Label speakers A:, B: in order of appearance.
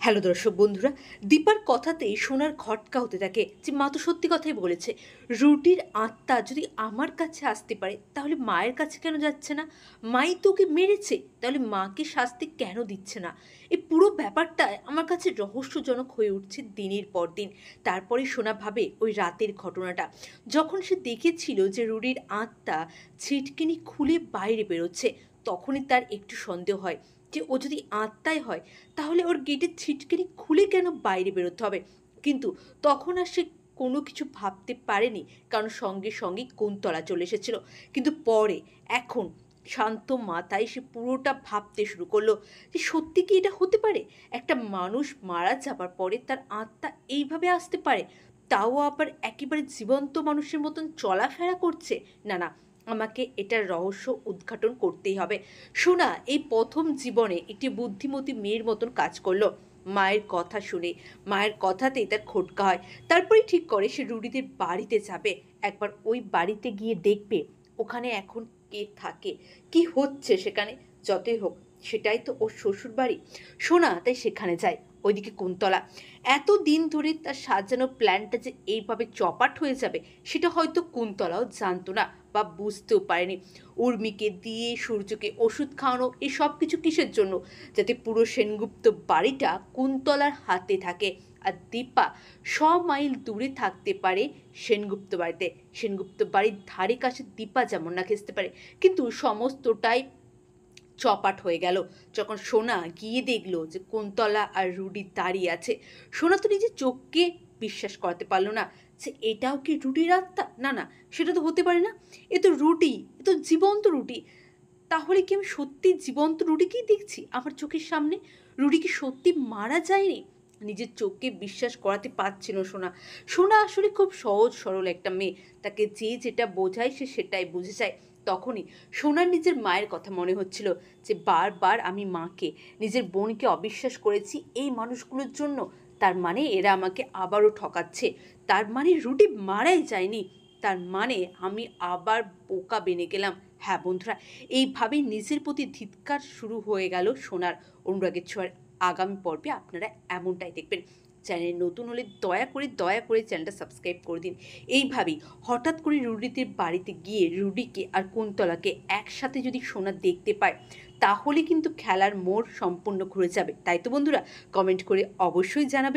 A: Hello দর্শক বন্ধুরা, দীপার কথাতেই সোনার খটকা হতে থাকে যে মা তো সত্যি কথাই বলেছে। রুটির আত্মা যদি আমার কাছে আসতে পারে তাহলে মায়ের কাছে কেন যাচ্ছে না? মাই তো ওকে মেরেছে, তাহলে মাকে শাস্তি কেন দিচ্ছে না? এই পুরো ব্যাপারটা আমার কাছে রহস্যজনক হয়ে উঠছে দিনের পর দিন। তারপরে সোনা ভাবে ওই রাতের ঘটনাটা, যখন সে দেখেছিল যে রুটির আত্মা ছিটকিনি খুলে বাইরে বেরোচ্ছে, তখনই তার একটু সন্দেহ হয় যে ও যদি আত্মাই হয় তাহলে ওর গেটের ছিটকিনি খুলে কেন বাইরে বেরোতে হবে? কিন্তু তখন আর সে কোনো কিছু ভাবতে পারেনি, কারণ সঙ্গে সঙ্গে কুন্তলা চলে এসেছিল। কিন্তু পরে, এখন শান্ত মাথায় সে পুরোটা ভাবতে শুরু করলো যে সত্যি কি এটা হতে পারে? একটা মানুষ মারা যাবার পরে তার আত্মা এইভাবে আসতে পারে, তাও আবার একেবারে জীবন্ত মানুষের মতন চলাফেরা করছে। না না, আমাকে এটার রহস্য উদ্ঘাটন করতেই হবে। সোনা এই প্রথম জীবনে একটি বুদ্ধিমতী মেয়ের মতন কাজ করলো। মায়ের কথা শুনে, মায়ের কথাতেই তার খোটকা হয়। তারপরেই ঠিক করে সে রুডিদের বাড়িতে যাবে, একবার ওই বাড়িতে গিয়ে দেখবে ওখানে এখন কে থাকে, কি হচ্ছে সেখানে। যতই হোক, সেটাই তো ওর শ্বশুর বাড়ি। সোনা তাই সেখানে যায়। ওইদিকে কুন্তলা এত দিন ধরে তার সাজানো প্ল্যানটা যে এইভাবে চপাট হয়ে যাবে, সেটা হয়তো কুন্তলাও জানতো না বা বুঝতেও পারেনি। উর্মিকে দিয়ে সূর্যকে ওষুধ খাওয়ানো, এই সব কিছু কিসের জন্য? যাতে পুরো সেনগুপ্ত বাড়িটা কুন্তলার হাতে থাকে, আর দীপা 100 মাইল দূরে থাকতে পারে সেনগুপ্ত বাড়িতে। সেনগুপ্ত বাড়ির ধারে কাছে দীপা যেমন না ঘেঁচতে পারে। কিন্তু সমস্তটাই চপাট হয়ে গেল যখন সোনা গিয়ে দেখলো যে কুন্তলা আর রুডি দাঁড়িয়ে আছে। সোনা তো নিজের চোখকে বিশ্বাস করাতে পারলো না যে এটাও কি রুটির আত্মা। না না, সেটা তো হতে পারে না। এ তো রুটি, এ তো জীবন্ত রুটি। তাহলে কি আমি সত্যি জীবন্ত রুটিকেই দেখছি আমার চোখের সামনে? রুটি কি সত্যি মারা যায়নি? নিজের চোখকে বিশ্বাস করাতে পারছিল সোনা। সোনা আসলে খুব সহজ সরল একটা মেয়ে, তাকে যে যেটা বোঝায় সে সেটাই বুঝে যায়। তখনই সোনার নিজের মায়ের কথা মনে হচ্ছিল যে বারবার আমি মাকে, নিজের বোনকে অবিশ্বাস করেছি এই মানুষগুলোর জন্য। তার মানে এরা আমাকে আবারও ঠকাচ্ছে। তার মানে রুটি মারাই যায়নি। তার মানে আমি আবার বোকা বেনে গেলাম। হ্যাঁ বন্ধুরা, এইভাবেই নিজের প্রতি ধিক্কার শুরু হয়ে গেল সোনার। অনুরাগের ছোঁয়ার আগামী পর্বে আপনারা এমনটাই দেখবেন। চ্যানেল নতুন হলে দয়া করে চ্যানেলটা সাবস্ক্রাইব করে দিন। এইভাবেই হঠাৎ করে রুডিদের বাড়িতে গিয়ে রুডিকে আর কুন্তলাকে একসাথে যদি সোনা দেখতে পায়, তাহলে কিন্তু খেলার মোড় সম্পূর্ণ ঘুরে যাবে। তাই তো বন্ধুরা, কমেন্ট করে অবশ্যই জানাবেন।